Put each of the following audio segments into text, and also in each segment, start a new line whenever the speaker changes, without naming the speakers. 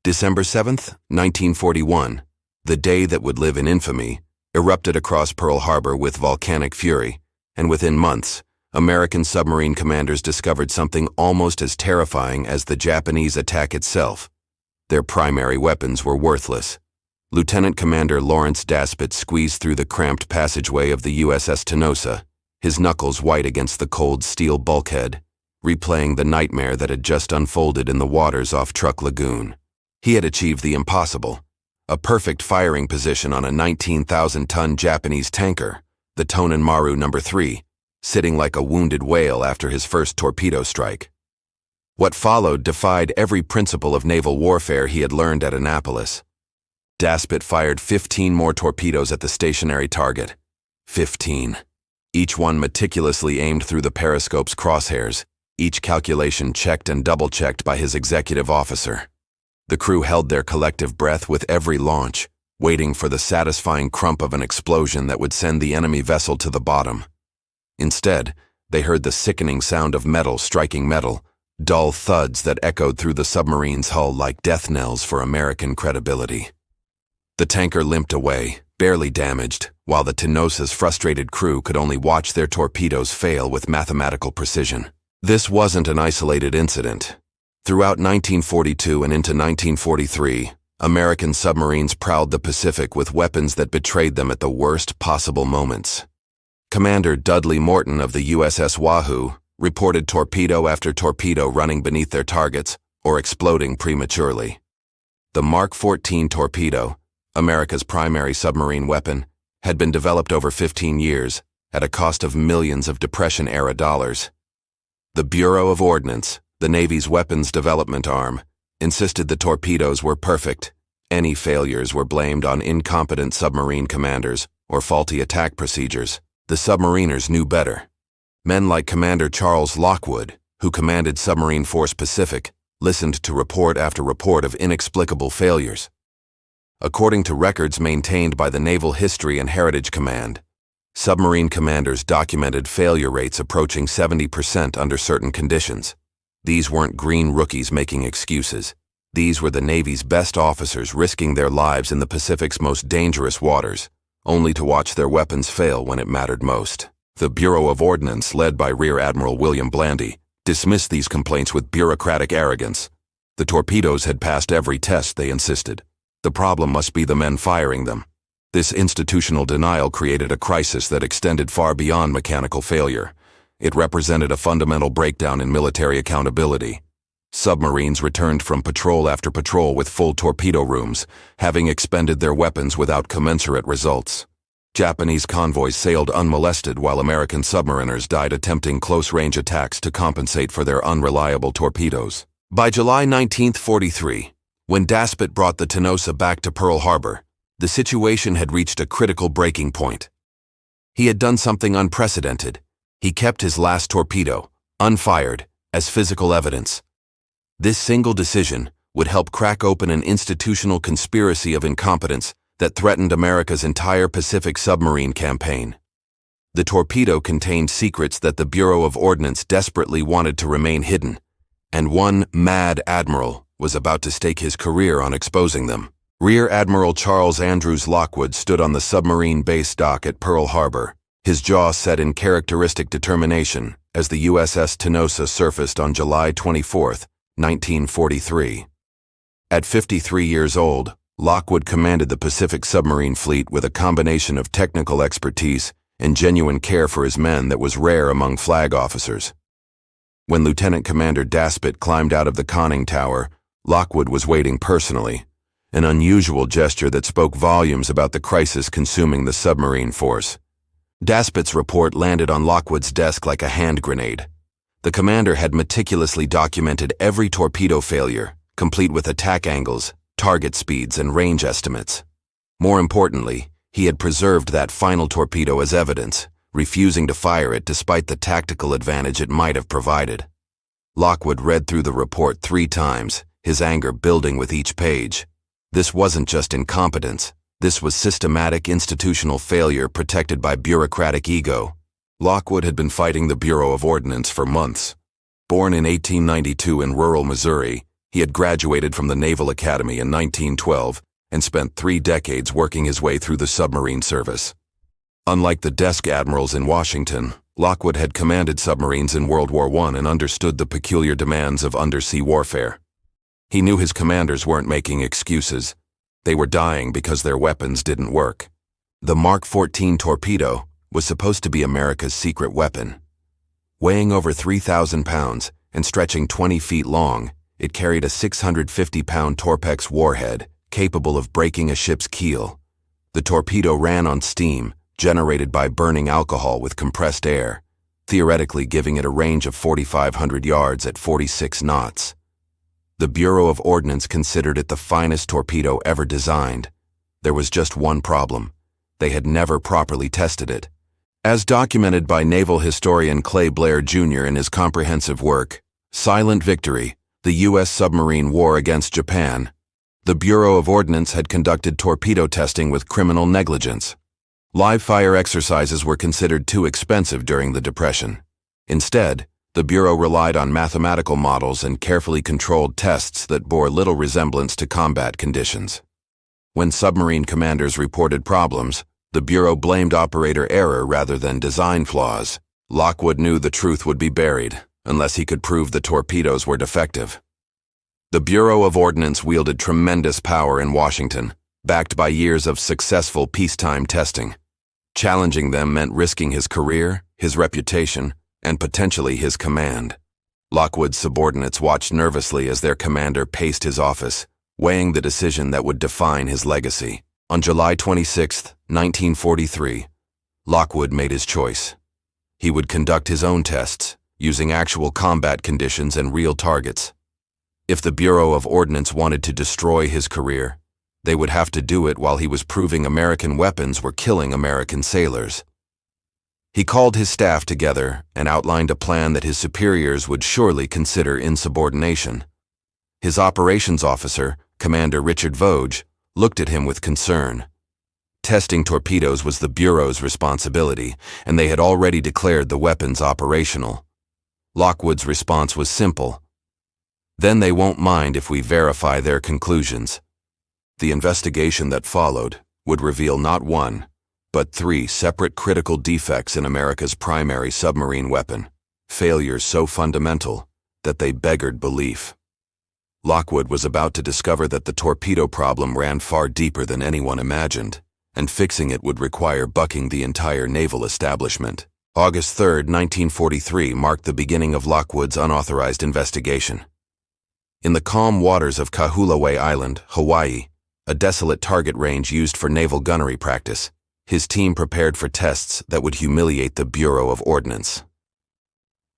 December 7th, 1941, the day that would live in infamy, erupted across Pearl Harbor with volcanic fury, and within months, American submarine commanders discovered something almost as terrifying as the Japanese attack itself. Their primary weapons were worthless. Lieutenant Commander Lawrence Daspit squeezed through the cramped passageway of the USS Tenosa, his knuckles white against the cold steel bulkhead, replaying the nightmare that had just unfolded in the waters off Truk Lagoon. He had achieved the impossible, a perfect firing position on a 19,000-ton Japanese tanker, the Tonin Maru No. 3, sitting like a wounded whale after his first torpedo strike. What followed defied every principle of naval warfare he had learned at Annapolis. Daspit fired 15 more torpedoes at the stationary target. 15. Each one meticulously aimed through the periscope's crosshairs, each calculation checked and double-checked by his executive officer. The crew held their collective breath with every launch, waiting for the satisfying crump of an explosion that would send the enemy vessel to the bottom. Instead, they heard the sickening sound of metal striking metal, dull thuds that echoed through the submarine's hull like death knells for American credibility. The tanker limped away, barely damaged, while the Tenosa's frustrated crew could only watch their torpedoes fail with mathematical precision. This wasn't an isolated incident. Throughout 1942 and into 1943, American submarines prowled the Pacific with weapons that betrayed them at the worst possible moments. Commander Dudley Morton of the USS Wahoo reported torpedo after torpedo running beneath their targets or exploding prematurely. The Mark 14 torpedo, America's primary submarine weapon, had been developed over 15 years at a cost of millions of Depression-era dollars. The Bureau of Ordnance, the Navy's weapons development arm, insisted the torpedoes were perfect. Any failures were blamed on incompetent submarine commanders or faulty attack procedures. The submariners knew better. Men like Commander Charles Lockwood, who commanded Submarine Force Pacific, listened to report after report of inexplicable failures. According to records maintained by the Naval History and Heritage Command, submarine commanders documented failure rates approaching 70% under certain conditions. These weren't green rookies making excuses. These were the Navy's best officers risking their lives in the Pacific's most dangerous waters, only to watch their weapons fail when it mattered most. The Bureau of Ordnance, led by Rear Admiral William Blandy, dismissed these complaints with bureaucratic arrogance. The torpedoes had passed every test, they insisted. The problem must be the men firing them. This institutional denial created a crisis that extended far beyond mechanical failure. It represented a fundamental breakdown in military accountability. Submarines returned from patrol after patrol with full torpedo rooms, having expended their weapons without commensurate results. Japanese convoys sailed unmolested while American submariners died attempting close-range attacks to compensate for their unreliable torpedoes. By July 1943, when Daspit brought the Tenosa back to Pearl Harbor, the situation had reached a critical breaking point. He had done something unprecedented. He kept his last torpedo, unfired, as physical evidence. This single decision would help crack open an institutional conspiracy of incompetence that threatened America's entire Pacific submarine campaign. The torpedo contained secrets that the Bureau of Ordnance desperately wanted to remain hidden, and one mad admiral was about to stake his career on exposing them. Rear Admiral Charles Andrews Lockwood stood on the submarine base dock at Pearl Harbor, his jaw set in characteristic determination as the USS Tenosa surfaced on July 24, 1943. At 53 years old, Lockwood commanded the Pacific submarine fleet with a combination of technical expertise and genuine care for his men that was rare among flag officers. When Lieutenant Commander Daspit climbed out of the conning tower, Lockwood was waiting personally, an unusual gesture that spoke volumes about the crisis consuming the submarine force. Daspit's report landed on Lockwood's desk like a hand grenade. The commander had meticulously documented every torpedo failure, complete with attack angles, target speeds, and range estimates. More importantly, he had preserved that final torpedo as evidence, refusing to fire it despite the tactical advantage it might have provided. Lockwood read through the report 3 times, his anger building with each page. This wasn't just incompetence. This was systematic institutional failure protected by bureaucratic ego. Lockwood had been fighting the Bureau of Ordnance for months. Born in 1892 in rural Missouri, He had graduated from the Naval Academy in 1912 and spent 3 decades working his way through the submarine service. Unlike the desk admirals in Washington, Lockwood had commanded submarines in World War I and understood the peculiar demands of undersea warfare. He knew his commanders weren't making excuses. They were dying because their weapons didn't work. The Mark 14 torpedo was supposed to be America's secret weapon. Weighing over 3,000 pounds and stretching 20 feet long, it carried a 650-pound Torpex warhead capable of breaking a ship's keel. The torpedo ran on steam, generated by burning alcohol with compressed air, theoretically giving it a range of 4,500 yards at 46 knots. The Bureau of Ordnance considered it the finest torpedo ever designed. There was just one problem. They had never properly tested it. As documented by naval historian Clay Blair Jr. in his comprehensive work, Silent Victory, the U.S. Submarine War Against Japan, the Bureau of Ordnance had conducted torpedo testing with criminal negligence. Live-fire exercises were considered too expensive during the Depression. Instead, the Bureau relied on mathematical models and carefully controlled tests that bore little resemblance to combat conditions. When submarine commanders reported problems, the Bureau blamed operator error rather than design flaws. Lockwood knew the truth would be buried unless he could prove the torpedoes were defective. The Bureau of Ordnance wielded tremendous power in Washington, backed by years of successful peacetime testing. Challenging them meant risking his career, his reputation, and potentially his command. Lockwood's subordinates watched nervously as their commander paced his office, weighing the decision that would define his legacy. On July 26, 1943, Lockwood made his choice. He would conduct his own tests, using actual combat conditions and real targets. If the Bureau of Ordnance wanted to destroy his career, they would have to do it while he was proving American weapons were killing American sailors. He called his staff together and outlined a plan that his superiors would surely consider insubordination. His operations officer, Commander Richard Voge, looked at him with concern. Testing torpedoes was the Bureau's responsibility, and they had already declared the weapons operational. Lockwood's response was simple. Then they won't mind if we verify their conclusions. The investigation that followed would reveal not one, but 3 separate critical defects in America's primary submarine weapon, failures so fundamental that they beggared belief. Lockwood was about to discover that the torpedo problem ran far deeper than anyone imagined, and fixing it would require bucking the entire naval establishment. August 3, 1943 marked the beginning of Lockwood's unauthorized investigation. In the calm waters of Kahului Island, Hawaii, a desolate target range used for naval gunnery practice, his team prepared for tests that would humiliate the Bureau of Ordnance.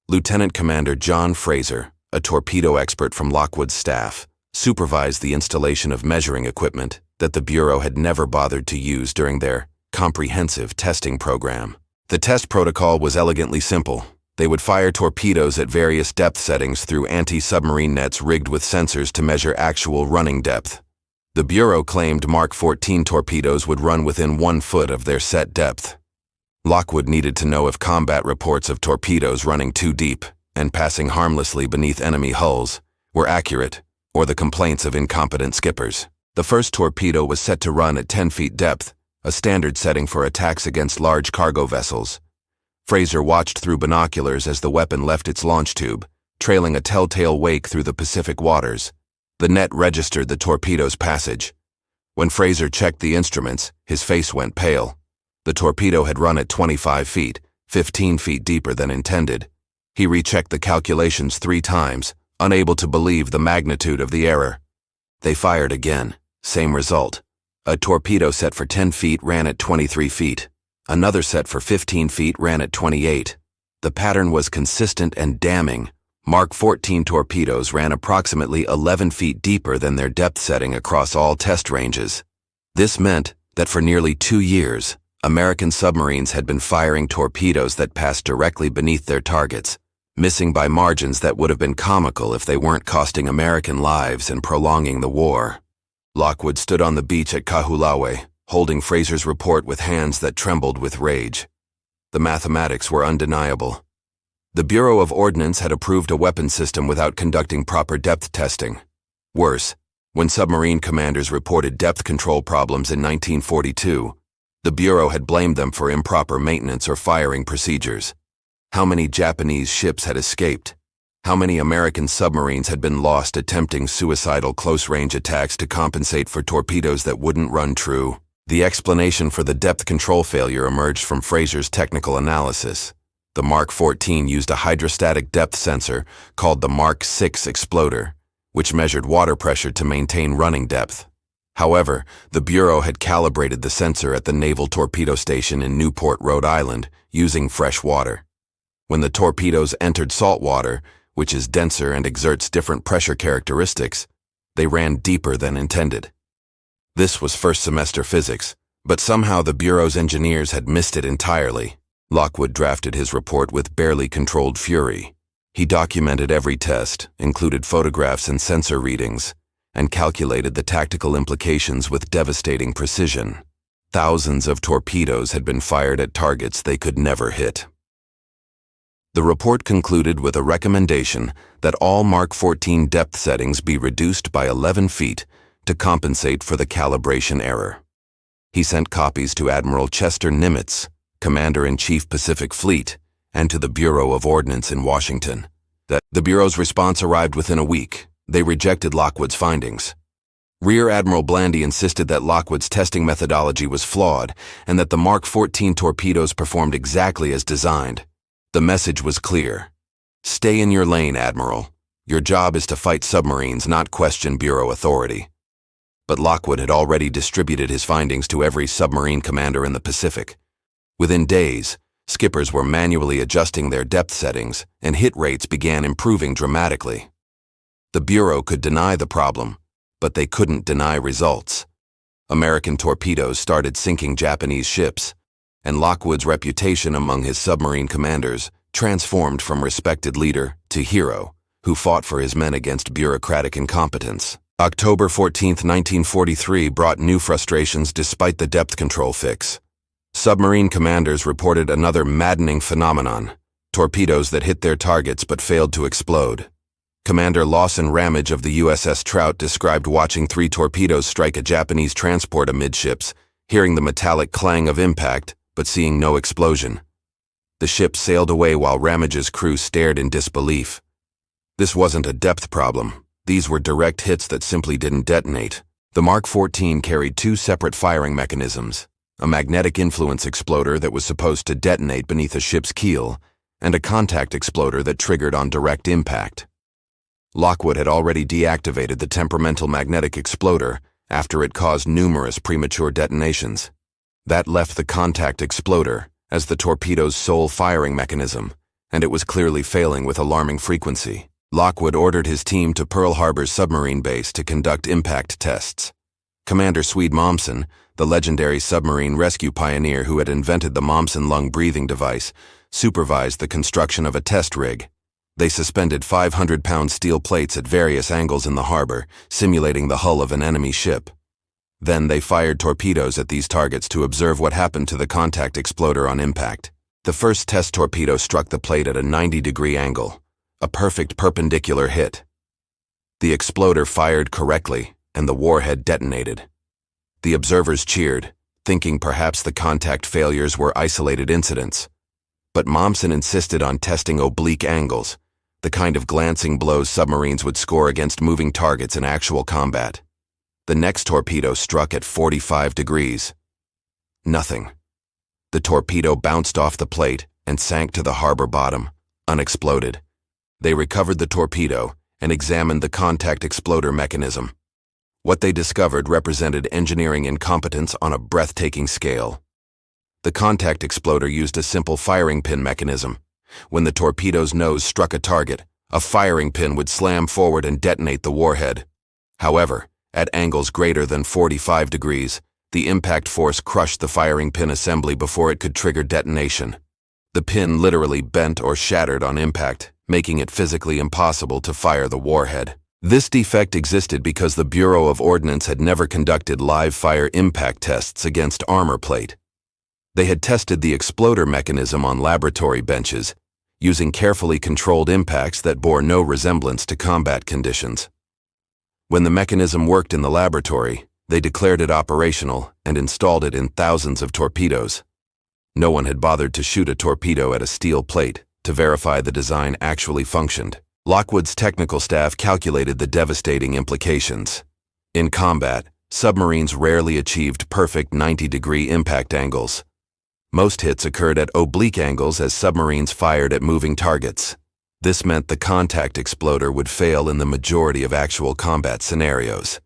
Lieutenant Commander John Fraser, a torpedo expert from Lockwood's staff, supervised the installation of measuring equipment that the Bureau had never bothered to use during their comprehensive testing program. The test protocol was elegantly simple. They would fire torpedoes at various depth settings through anti-submarine nets rigged with sensors to measure actual running depth. The Bureau claimed Mark 14 torpedoes would run within 1 foot of their set depth. Lockwood needed to know if combat reports of torpedoes running too deep and passing harmlessly beneath enemy hulls were accurate, or the complaints of incompetent skippers. The first torpedo was set to run at 10 feet depth, a standard setting for attacks against large cargo vessels. Fraser watched through binoculars as the weapon left its launch tube, trailing a telltale wake through the Pacific waters. The net registered the torpedo's passage. When Fraser checked the instruments, his face went pale. The torpedo had run at 25 feet, 15 feet deeper than intended. He rechecked the calculations 3 times, unable to believe the magnitude of the error. They fired again. Same result. A torpedo set for 10 feet ran at 23 feet. Another set for 15 feet ran at 28. The pattern was consistent and damning. Mark 14 torpedoes ran approximately 11 feet deeper than their depth setting across all test ranges. This meant that for nearly 2 years, American submarines had been firing torpedoes that passed directly beneath their targets, missing by margins that would have been comical if they weren't costing American lives and prolonging the war. Lockwood stood on the beach at Kahului, holding Fraser's report with hands that trembled with rage. The mathematics were undeniable. The Bureau of Ordnance had approved a weapon system without conducting proper depth testing. Worse, when submarine commanders reported depth control problems in 1942, the Bureau had blamed them for improper maintenance or firing procedures. How many Japanese ships had escaped? How many American submarines had been lost attempting suicidal close-range attacks to compensate for torpedoes that wouldn't run true? The explanation for the depth control failure emerged from Fraser's technical analysis. The Mark 14 used a hydrostatic depth sensor called the Mark 6 exploder, which measured water pressure to maintain running depth. However, the Bureau had calibrated the sensor at the Naval Torpedo Station in Newport, Rhode Island, using fresh water. When the torpedoes entered salt water, which is denser and exerts different pressure characteristics, they ran deeper than intended. This was first-semester physics, but somehow the Bureau's engineers had missed it entirely. Lockwood drafted his report with barely controlled fury. He documented every test, included photographs and sensor readings, and calculated the tactical implications with devastating precision. Thousands of torpedoes had been fired at targets they could never hit. The report concluded with a recommendation that all Mark 14 depth settings be reduced by 11 feet to compensate for the calibration error. He sent copies to Admiral Chester Nimitz, Commander-in-Chief Pacific Fleet, and to the Bureau of Ordnance in Washington. The Bureau's response arrived within a week. They rejected Lockwood's findings. Rear Admiral Blandy insisted that Lockwood's testing methodology was flawed and that the Mark 14 torpedoes performed exactly as designed. The message was clear. Stay in your lane, Admiral. Your job is to fight submarines, not question Bureau authority. But Lockwood had already distributed his findings to every submarine commander in the Pacific. Within days, skippers were manually adjusting their depth settings, and hit rates began improving dramatically. The Bureau could deny the problem, but they couldn't deny results. American torpedoes started sinking Japanese ships, and Lockwood's reputation among his submarine commanders transformed from respected leader to hero, who fought for his men against bureaucratic incompetence. October 14, 1943 brought new frustrations despite the depth control fix. Submarine commanders reported another maddening phenomenon: torpedoes that hit their targets but failed to explode. Commander Lawson Ramage of the USS Trout described watching 3 torpedoes strike a Japanese transport amidships, hearing the metallic clang of impact, but seeing no explosion. The ship sailed away while Ramage's crew stared in disbelief. This wasn't a depth problem. These were direct hits that simply didn't detonate. The Mark 14 carried 2 separate firing mechanisms: a magnetic influence exploder that was supposed to detonate beneath a ship's keel, and a contact exploder that triggered on direct impact. Lockwood had already deactivated the temperamental magnetic exploder after it caused numerous premature detonations. That left the contact exploder as the torpedo's sole firing mechanism, and it was clearly failing with alarming frequency. Lockwood ordered his team to Pearl Harbor's submarine base to conduct impact tests. Commander Swede Mommsen, the legendary submarine rescue pioneer who had invented the Mommsen lung breathing device, supervised the construction of a test rig. They suspended 500-pound steel plates at various angles in the harbor, simulating the hull of an enemy ship. Then they fired torpedoes at these targets to observe what happened to the contact exploder on impact. The first test torpedo struck the plate at a 90-degree angle, a perfect perpendicular hit. The exploder fired correctly, and the warhead detonated. The observers cheered, thinking perhaps the contact failures were isolated incidents. But Mommsen insisted on testing oblique angles, the kind of glancing blows submarines would score against moving targets in actual combat. The next torpedo struck at 45 degrees. Nothing. The torpedo bounced off the plate and sank to the harbor bottom, unexploded. They recovered the torpedo and examined the contact exploder mechanism. What they discovered represented engineering incompetence on a breathtaking scale. The contact exploder used a simple firing pin mechanism. When the torpedo's nose struck a target, a firing pin would slam forward and detonate the warhead. However, at angles greater than 45 degrees, the impact force crushed the firing pin assembly before it could trigger detonation. The pin literally bent or shattered on impact, making it physically impossible to fire the warhead. This defect existed because the Bureau of Ordnance had never conducted live-fire impact tests against armor plate. They had tested the exploder mechanism on laboratory benches, using carefully controlled impacts that bore no resemblance to combat conditions. When the mechanism worked in the laboratory, they declared it operational and installed it in thousands of torpedoes. No one had bothered to shoot a torpedo at a steel plate to verify the design actually functioned. Lockwood's technical staff calculated the devastating implications. In combat, submarines rarely achieved perfect 90-degree impact angles. Most hits occurred at oblique angles as submarines fired at moving targets. This meant the contact exploder would fail in the majority of actual combat scenarios.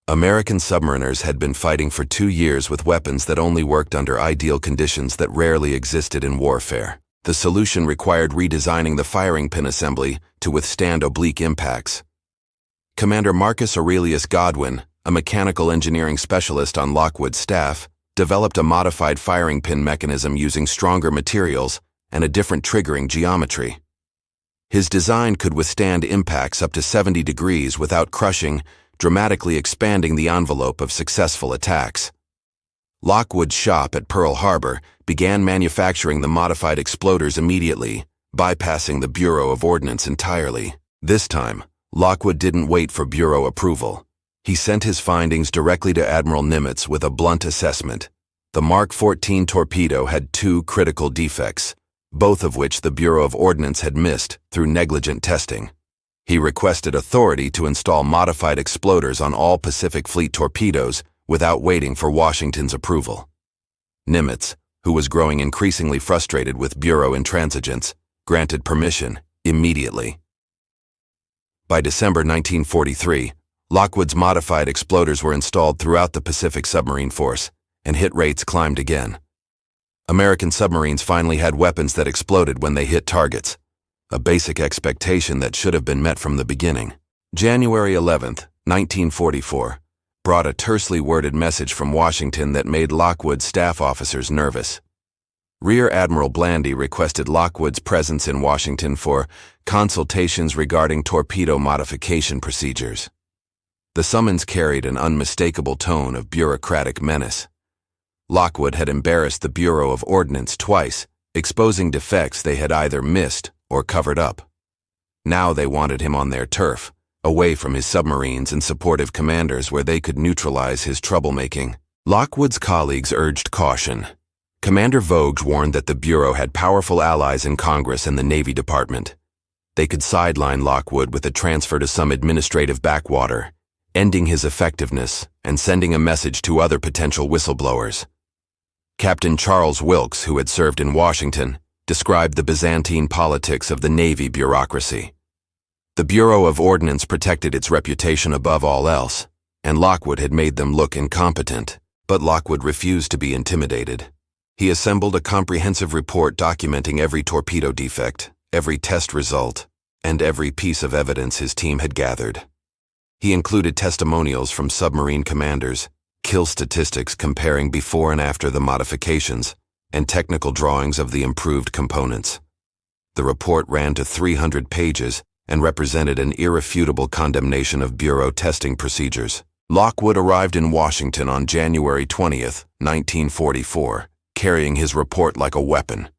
American submariners had been fighting for 2 years with weapons that only worked under ideal conditions that rarely existed in warfare. The solution required redesigning the firing pin assembly to withstand oblique impacts. Commander Marcus Aurelius Godwin, a mechanical engineering specialist on Lockwood's staff, developed a modified firing pin mechanism using stronger materials and a different triggering geometry. His design could withstand impacts up to 70 degrees without crushing, dramatically expanding the envelope of successful attacks. Lockwood's shop at Pearl Harbor began manufacturing the modified exploders immediately, bypassing the Bureau of Ordnance entirely. This time, Lockwood didn't wait for Bureau approval. He sent his findings directly to Admiral Nimitz with a blunt assessment. The Mark 14 torpedo had 2 critical defects, both of which the Bureau of Ordnance had missed through negligent testing. He requested authority to install modified exploders on all Pacific Fleet torpedoes without waiting for Washington's approval. Nimitz, who was growing increasingly frustrated with Bureau intransigence, granted permission immediately. By December 1943, Lockwood's modified exploders were installed throughout the Pacific submarine force, and hit rates climbed again. American submarines finally had weapons that exploded when they hit targets, a basic expectation that should have been met from the beginning. January 11, 1944, brought a tersely worded message from Washington that made Lockwood's staff officers nervous. Rear Admiral Blandy requested Lockwood's presence in Washington for consultations regarding torpedo modification procedures. The summons carried an unmistakable tone of bureaucratic menace. Lockwood had embarrassed the Bureau of Ordnance twice, exposing defects they had either missed or covered up. Now they wanted him on their turf, away from his submarines and supportive commanders where they could neutralize his troublemaking. Lockwood's colleagues urged caution. Commander Vogt warned that the Bureau had powerful allies in Congress and the Navy Department. They could sideline Lockwood with a transfer to some administrative backwater, ending his effectiveness and sending a message to other potential whistleblowers. Captain Charles Wilkes, who had served in Washington, described the Byzantine politics of the Navy bureaucracy. The Bureau of Ordnance protected its reputation above all else, and Lockwood had made them look incompetent. But Lockwood refused to be intimidated. He assembled a comprehensive report documenting every torpedo defect, every test result, and every piece of evidence his team had gathered. He included testimonials from submarine commanders, kill statistics comparing before and after the modifications, and technical drawings of the improved components. The report ran to 300 pages and represented an irrefutable condemnation of Bureau testing procedures. Lockwood arrived in Washington on January 20, 1944, carrying his report like a weapon.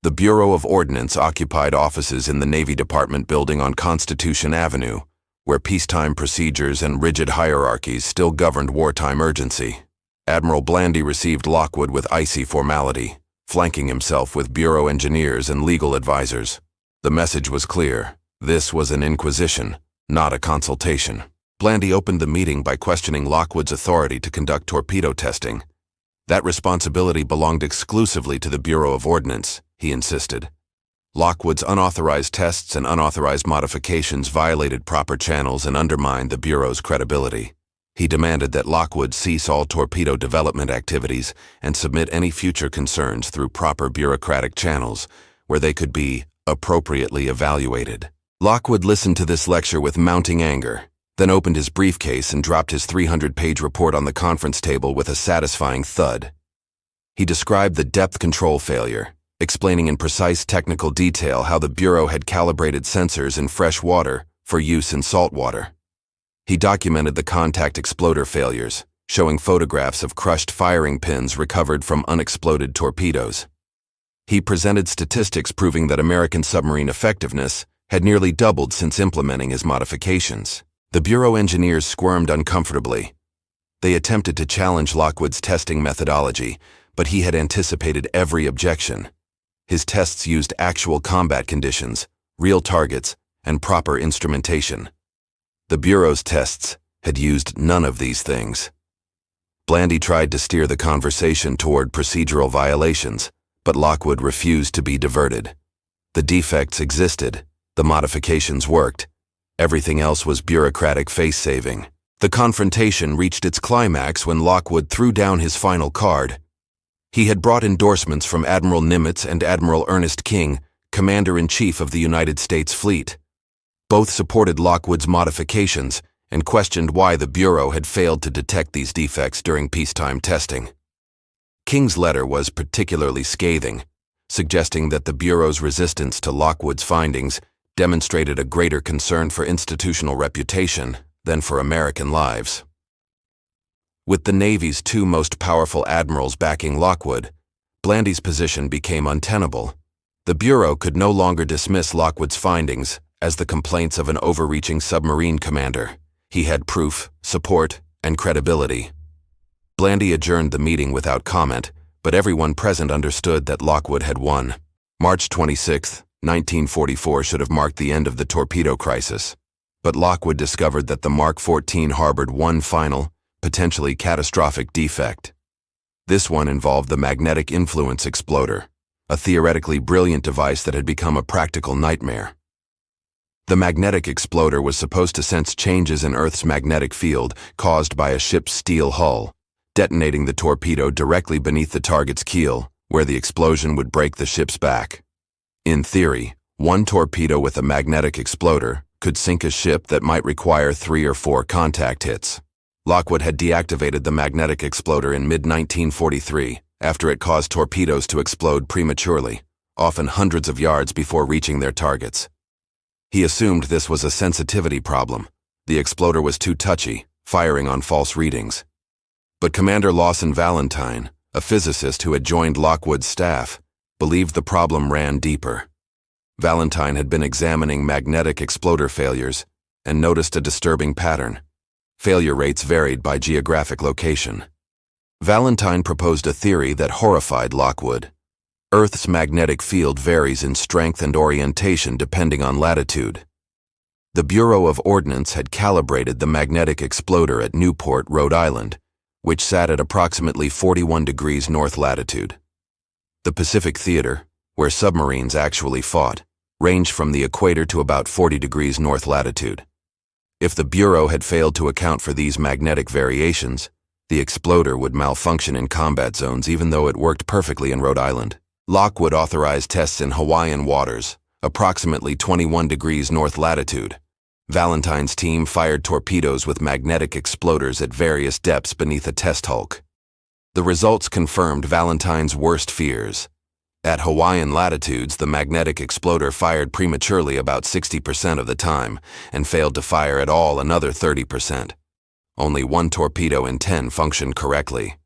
The Bureau of Ordnance occupied offices in the Navy Department building on Constitution Avenue, where peacetime procedures and rigid hierarchies still governed wartime urgency. Admiral Blandy received Lockwood with icy formality, flanking himself with Bureau engineers and legal advisors. The message was clear. This was an inquisition, not a consultation. Blandy opened the meeting by questioning Lockwood's authority to conduct torpedo testing. That responsibility belonged exclusively to the Bureau of Ordnance, he insisted. Lockwood's unauthorized tests and unauthorized modifications violated proper channels and undermined the Bureau's credibility. He demanded that Lockwood cease all torpedo development activities and submit any future concerns through proper bureaucratic channels, where they could be appropriately evaluated. Lockwood listened to this lecture with mounting anger, then opened his briefcase and dropped his 300-page report on the conference table with a satisfying thud. He described the depth control failure, explaining in precise technical detail how the Bureau had calibrated sensors in fresh water for use in salt water. He documented the contact exploder failures, showing photographs of crushed firing pins recovered from unexploded torpedoes. He presented statistics proving that American submarine effectiveness had nearly doubled since implementing his modifications. The Bureau engineers squirmed uncomfortably. They attempted to challenge Lockwood's testing methodology, but he had anticipated every objection. His tests used actual combat conditions, real targets, and proper instrumentation. The Bureau's tests had used none of these things. Blandy tried to steer the conversation toward procedural violations, but Lockwood refused to be diverted. The defects existed, the modifications worked. Everything else was bureaucratic face-saving. The confrontation reached its climax when Lockwood threw down his final card. He had brought endorsements from Admiral Nimitz and Admiral Ernest King, Commander-in-Chief of the United States Fleet. Both supported Lockwood's modifications and questioned why the Bureau had failed to detect these defects during peacetime testing. King's letter was particularly scathing, suggesting that the Bureau's resistance to Lockwood's findings demonstrated a greater concern for institutional reputation than for American lives. With the Navy's two most powerful admirals backing Lockwood, Blandy's position became untenable. The Bureau could no longer dismiss Lockwood's findings as the complaints of an overreaching submarine commander. He had proof, support, and credibility. Blandy adjourned the meeting without comment, but everyone present understood that Lockwood had won. March 26, 1944 should have marked the end of the torpedo crisis, but Lockwood discovered that the Mark 14 harbored one final, potentially catastrophic defect. This one involved the magnetic influence exploder, a theoretically brilliant device that had become a practical nightmare. The magnetic exploder was supposed to sense changes in Earth's magnetic field caused by a ship's steel hull, detonating the torpedo directly beneath the target's keel, where the explosion would break the ship's back. In theory, one torpedo with a magnetic exploder could sink a ship that might require 3 or 4 contact hits. Lockwood had deactivated the magnetic exploder in mid-1943 after it caused torpedoes to explode prematurely, often hundreds of yards before reaching their targets. He assumed this was a sensitivity problem. The exploder was too touchy, firing on false readings. But Commander Lawson Valentine, a physicist who had joined Lockwood's staff, believed the problem ran deeper. Valentine had been examining magnetic exploder failures and noticed a disturbing pattern. Failure rates varied by geographic location. Valentine proposed a theory that horrified Lockwood. Earth's magnetic field varies in strength and orientation depending on latitude. The Bureau of Ordnance had calibrated the magnetic exploder at Newport, Rhode Island, which sat at approximately 41 degrees north latitude. The Pacific Theater, where submarines actually fought, ranged from the equator to about 40 degrees north latitude. If the Bureau had failed to account for these magnetic variations, the exploder would malfunction in combat zones even though it worked perfectly in Rhode Island. Lockwood authorized tests in Hawaiian waters, approximately 21 degrees north latitude. Valentine's team fired torpedoes with magnetic exploders at various depths beneath a test hulk. The results confirmed Valentine's worst fears. At Hawaiian latitudes, the magnetic exploder fired prematurely about 60% of the time and failed to fire at all another 30%. Only one torpedo in 10 functioned correctly.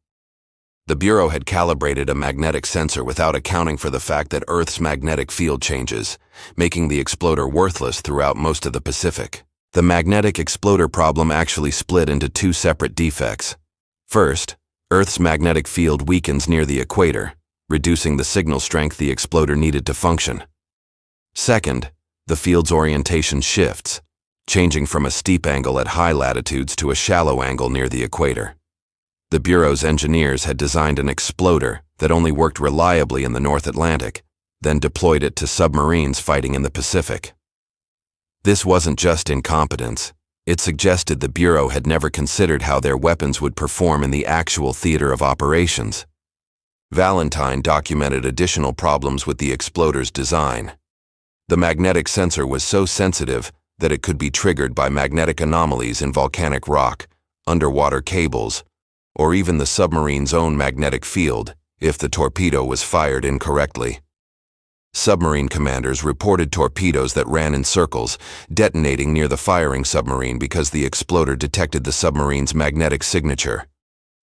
The Bureau had calibrated a magnetic sensor without accounting for the fact that Earth's magnetic field changes, making the exploder worthless throughout most of the Pacific. The magnetic exploder problem actually split into 2 separate defects. First, Earth's magnetic field weakens near the equator, reducing the signal strength the exploder needed to function. Second, the field's orientation shifts, changing from a steep angle at high latitudes to a shallow angle near the equator. The Bureau's engineers had designed an exploder that only worked reliably in the North Atlantic, then deployed it to submarines fighting in the Pacific. This wasn't just incompetence. It suggested the Bureau had never considered how their weapons would perform in the actual theater of operations. Valentine documented additional problems with the exploder's design. The magnetic sensor was so sensitive that it could be triggered by magnetic anomalies in volcanic rock, underwater cables, or even the submarine's own magnetic field if the torpedo was fired incorrectly. Submarine commanders reported torpedoes that ran in circles, detonating near the firing submarine because the exploder detected the submarine's magnetic signature.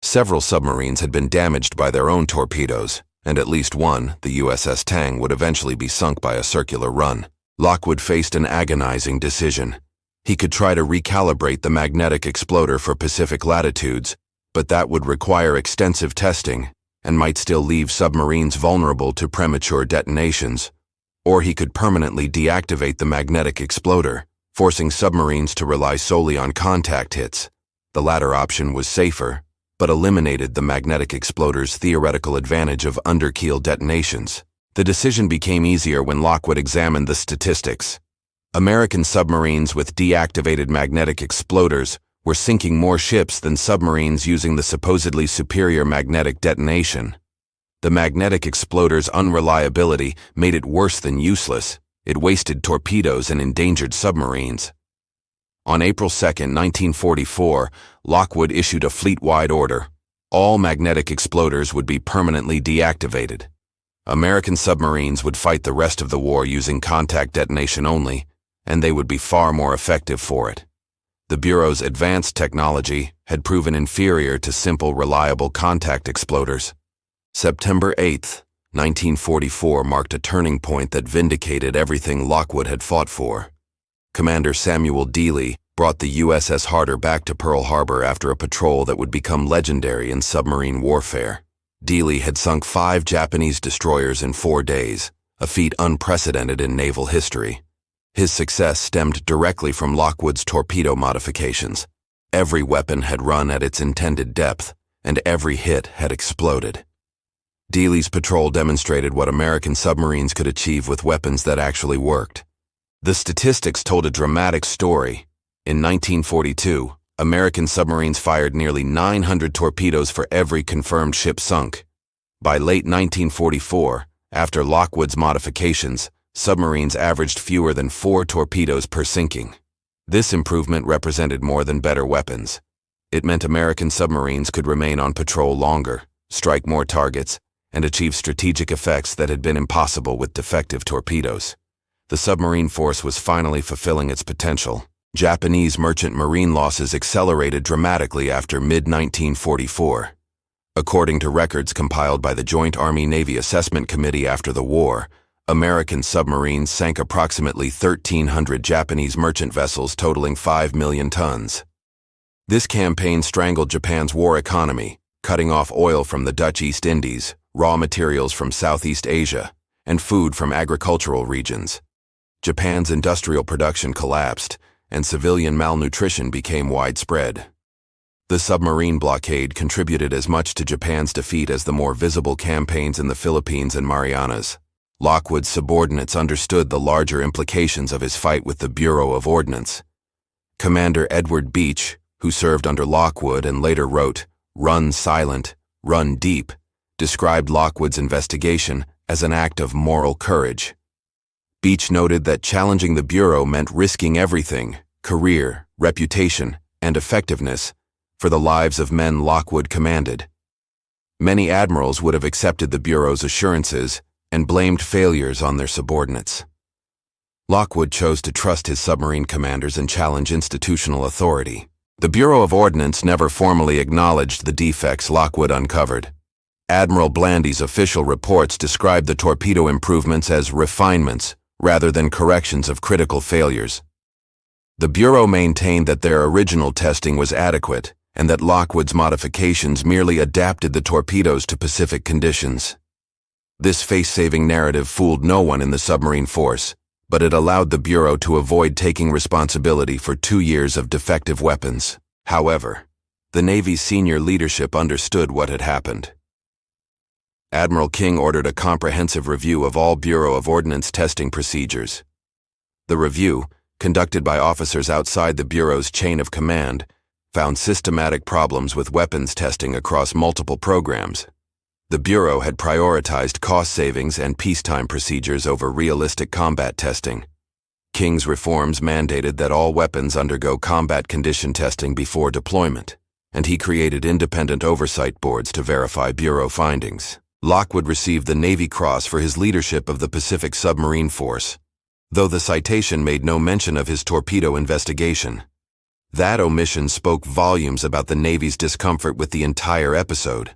Several submarines had been damaged by their own torpedoes, and at least one, the USS Tang, would eventually be sunk by a circular run. Lockwood faced an agonizing decision. He could try to recalibrate the magnetic exploder for Pacific latitudes, but that would require extensive testing and might still leave submarines vulnerable to premature detonations. Or he could permanently deactivate the magnetic exploder, forcing submarines to rely solely on contact hits. The latter option was safer, but eliminated the magnetic exploder's theoretical advantage of underkeel detonations. The decision became easier when Lockwood examined the statistics. American submarines with deactivated magnetic exploders were sinking more ships than submarines using the supposedly superior magnetic detonation. The magnetic exploder's unreliability made it worse than useless. It wasted torpedoes and endangered submarines. On April 2, 1944, Lockwood issued a fleet-wide order. All magnetic exploders would be permanently deactivated. American submarines would fight the rest of the war using contact detonation only, and they would be far more effective for it. The Bureau's advanced technology had proven inferior to simple, reliable contact exploders. September 8, 1944 marked a turning point that vindicated everything Lockwood had fought for. Commander Samuel Dealey brought the USS Harder back to Pearl Harbor after a patrol that would become legendary in submarine warfare. Dealey had sunk 5 Japanese destroyers in 4 days, a feat unprecedented in naval history. His success stemmed directly from Lockwood's torpedo modifications. Every weapon had run at its intended depth, and every hit had exploded. Dealey's patrol demonstrated what American submarines could achieve with weapons that actually worked. The statistics told a dramatic story. In 1942, American submarines fired nearly 900 torpedoes for every confirmed ship sunk. By late 1944, after Lockwood's modifications, submarines averaged fewer than 4 torpedoes per sinking. This improvement represented more than better weapons. It meant American submarines could remain on patrol longer, strike more targets, and achieve strategic effects that had been impossible with defective torpedoes. The submarine force was finally fulfilling its potential. Japanese merchant marine losses accelerated dramatically after mid-1944. According to records compiled by the Joint Army-Navy Assessment Committee after the war, American submarines sank approximately 1,300 Japanese merchant vessels totaling 5 million tons. This campaign strangled Japan's war economy, cutting off oil from the Dutch East Indies, raw materials from Southeast Asia, and food from agricultural regions. Japan's industrial production collapsed, and civilian malnutrition became widespread. The submarine blockade contributed as much to Japan's defeat as the more visible campaigns in the Philippines and Marianas. Lockwood's subordinates understood the larger implications of his fight with the Bureau of Ordnance. Commander Edward Beach, who served under Lockwood and later wrote, "Run Silent, Run Deep," described Lockwood's investigation as an act of moral courage. Beach noted that challenging the Bureau meant risking everything, career, reputation, and effectiveness, for the lives of men Lockwood commanded. Many admirals would have accepted the Bureau's assurances and blamed failures on their subordinates. Lockwood chose to trust his submarine commanders and challenge institutional authority. The Bureau of Ordnance never formally acknowledged the defects Lockwood uncovered. Admiral Blandy's official reports described the torpedo improvements as refinements rather than corrections of critical failures. The Bureau maintained that their original testing was adequate and that Lockwood's modifications merely adapted the torpedoes to Pacific conditions. This face-saving narrative fooled no one in the submarine force, but it allowed the Bureau to avoid taking responsibility for 2 years of defective weapons. However, the Navy's senior leadership understood what had happened. Admiral King ordered a comprehensive review of all Bureau of Ordnance testing procedures. The review, conducted by officers outside the Bureau's chain of command, found systematic problems with weapons testing across multiple programs. The Bureau had prioritized cost savings and peacetime procedures over realistic combat testing. King's reforms mandated that all weapons undergo combat condition testing before deployment, and he created independent oversight boards to verify Bureau findings. Lockwood received the Navy Cross for his leadership of the Pacific Submarine Force, though the citation made no mention of his torpedo investigation. That omission spoke volumes about the Navy's discomfort with the entire episode.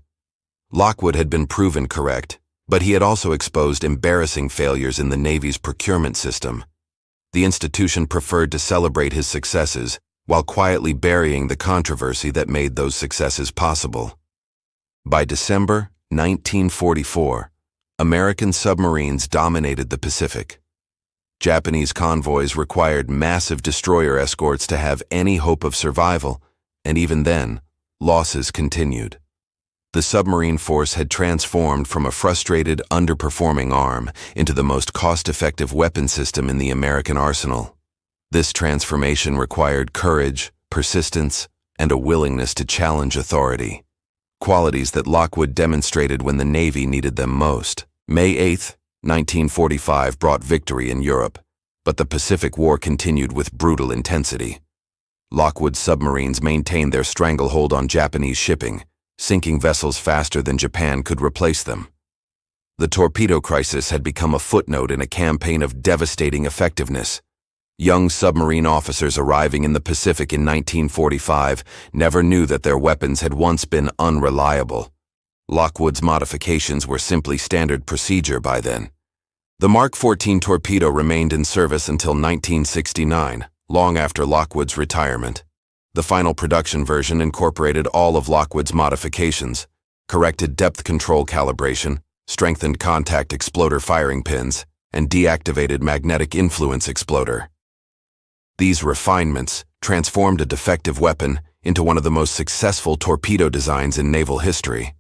Lockwood had been proven correct, but he had also exposed embarrassing failures in the Navy's procurement system. The institution preferred to celebrate his successes while quietly burying the controversy that made those successes possible. By December 1944, American submarines dominated the Pacific. Japanese convoys required massive destroyer escorts to have any hope of survival, and even then, losses continued. The submarine force had transformed from a frustrated, underperforming arm into the most cost-effective weapon system in the American arsenal. This transformation required courage, persistence, and a willingness to challenge authority, qualities that Lockwood demonstrated when the Navy needed them most. May 8, 1945 brought victory in Europe, but the Pacific War continued with brutal intensity. Lockwood's submarines maintained their stranglehold on Japanese shipping, sinking vessels faster than Japan could replace them. The torpedo crisis had become a footnote in a campaign of devastating effectiveness. Young submarine officers arriving in the Pacific in 1945 never knew that their weapons had once been unreliable. Lockwood's modifications were simply standard procedure by then. The Mark 14 torpedo remained in service until 1969, long after Lockwood's retirement. The final production version incorporated all of Lockwood's modifications, corrected depth control calibration, strengthened contact exploder firing pins, and deactivated magnetic influence exploder. These refinements transformed a defective weapon into one of the most successful torpedo designs in naval history.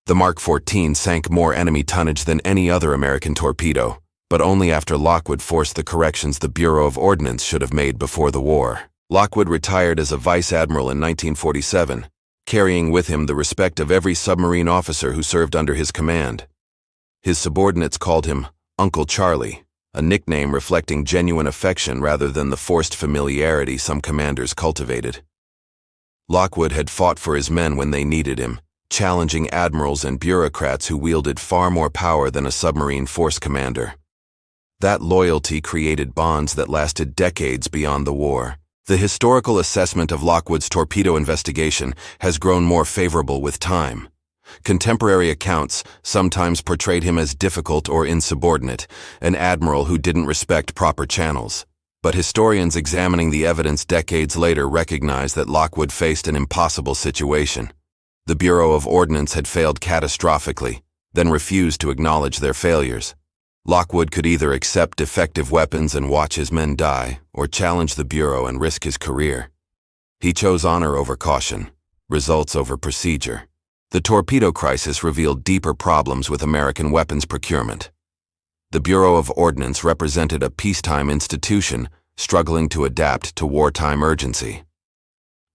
The Mark 14 sank more enemy tonnage than any other American torpedo, but only after Lockwood forced the corrections the Bureau of Ordnance should have made before the war. Lockwood retired as a vice admiral in 1947, carrying with him the respect of every submarine officer who served under his command. His subordinates called him Uncle Charlie, a nickname reflecting genuine affection rather than the forced familiarity some commanders cultivated. Lockwood had fought for his men when they needed him, challenging admirals and bureaucrats who wielded far more power than a submarine force commander. That loyalty created bonds that lasted decades beyond the war. The historical assessment of Lockwood's torpedo investigation has grown more favorable with time. Contemporary accounts sometimes portrayed him as difficult or insubordinate, an admiral who didn't respect proper channels. But historians examining the evidence decades later recognize that Lockwood faced an impossible situation. The Bureau of Ordnance had failed catastrophically, then refused to acknowledge their failures. Lockwood could either accept defective weapons and watch his men die, or challenge the Bureau and risk his career. He chose honor over caution, results over procedure. The torpedo crisis revealed deeper problems with American weapons procurement. The Bureau of Ordnance represented a peacetime institution struggling to adapt to wartime urgency.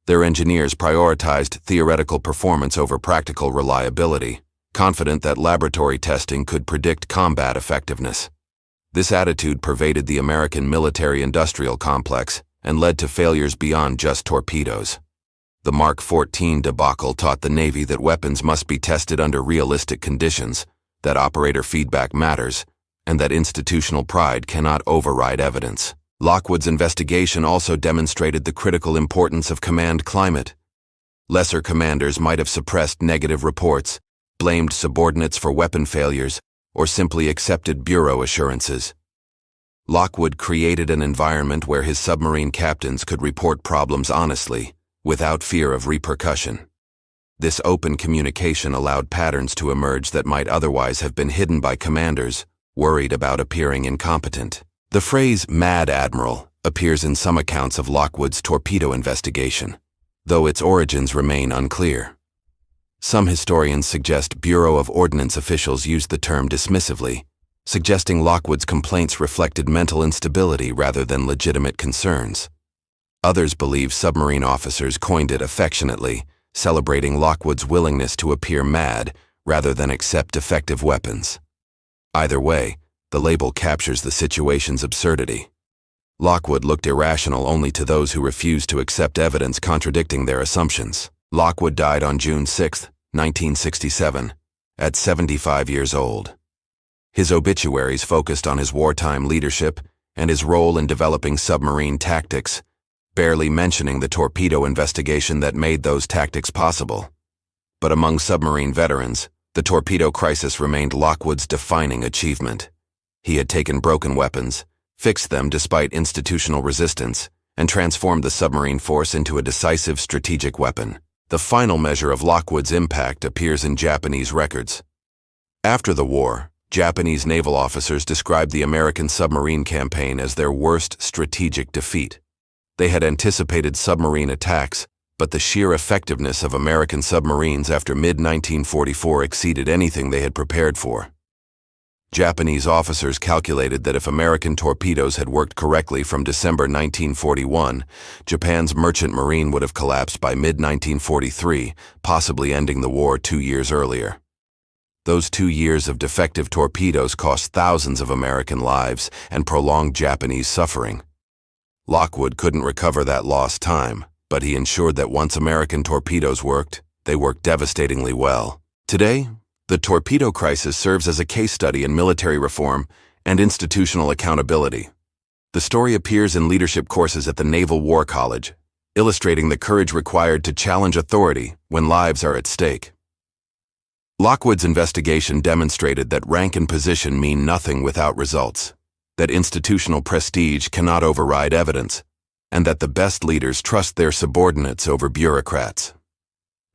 Their engineers prioritized theoretical performance over practical reliability, confident that laboratory testing could predict combat effectiveness. This attitude pervaded the American military-industrial complex and led to failures beyond just torpedoes. The Mark 14 debacle taught the Navy that weapons must be tested under realistic conditions, that operator feedback matters, and that institutional pride cannot override evidence. Lockwood's investigation also demonstrated the critical importance of command climate. Lesser commanders might have suppressed negative reports, blamed subordinates for weapon failures, or simply accepted Bureau assurances. Lockwood created an environment where his submarine captains could report problems honestly, without fear of repercussion. This open communication allowed patterns to emerge that might otherwise have been hidden by commanders, worried about appearing incompetent. The phrase "Mad Admiral" appears in some accounts of Lockwood's torpedo investigation, though its origins remain unclear. Some historians suggest Bureau of Ordnance officials used the term dismissively, suggesting Lockwood's complaints reflected mental instability rather than legitimate concerns. Others believe submarine officers coined it affectionately, celebrating Lockwood's willingness to appear mad rather than accept defective weapons. Either way, the label captures the situation's absurdity. Lockwood looked irrational only to those who refused to accept evidence contradicting their assumptions. Lockwood died on June 6, 1967, at 75 years old. His obituaries focused on his wartime leadership and his role in developing submarine tactics, barely mentioning the torpedo investigation that made those tactics possible. But among submarine veterans, the torpedo crisis remained Lockwood's defining achievement. He had taken broken weapons, fixed them despite institutional resistance, and transformed the submarine force into a decisive strategic weapon. The final measure of Lockwood's impact appears in Japanese records. After the war, Japanese naval officers described the American submarine campaign as their worst strategic defeat. They had anticipated submarine attacks, but the sheer effectiveness of American submarines after mid-1944 exceeded anything they had prepared for. Japanese officers calculated that if American torpedoes had worked correctly from December 1941, Japan's merchant marine would have collapsed by mid-1943, possibly ending the war 2 years earlier. Those 2 years of defective torpedoes cost thousands of American lives and prolonged Japanese suffering. Lockwood couldn't recover that lost time, but he ensured that once American torpedoes worked, they worked devastatingly well. Today, the torpedo crisis serves as a case study in military reform and institutional accountability. The story appears in leadership courses at the Naval War College, illustrating the courage required to challenge authority when lives are at stake. Lockwood's investigation demonstrated that rank and position mean nothing without results, that institutional prestige cannot override evidence, and that the best leaders trust their subordinates over bureaucrats.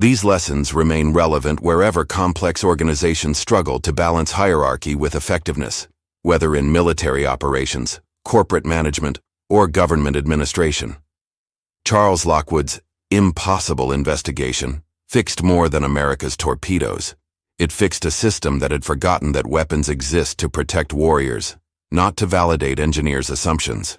These lessons remain relevant wherever complex organizations struggle to balance hierarchy with effectiveness, whether in military operations, corporate management, or government administration. Charles Lockwood's impossible investigation fixed more than America's torpedoes. It fixed a system that had forgotten that weapons exist to protect warriors, not to validate engineers' assumptions.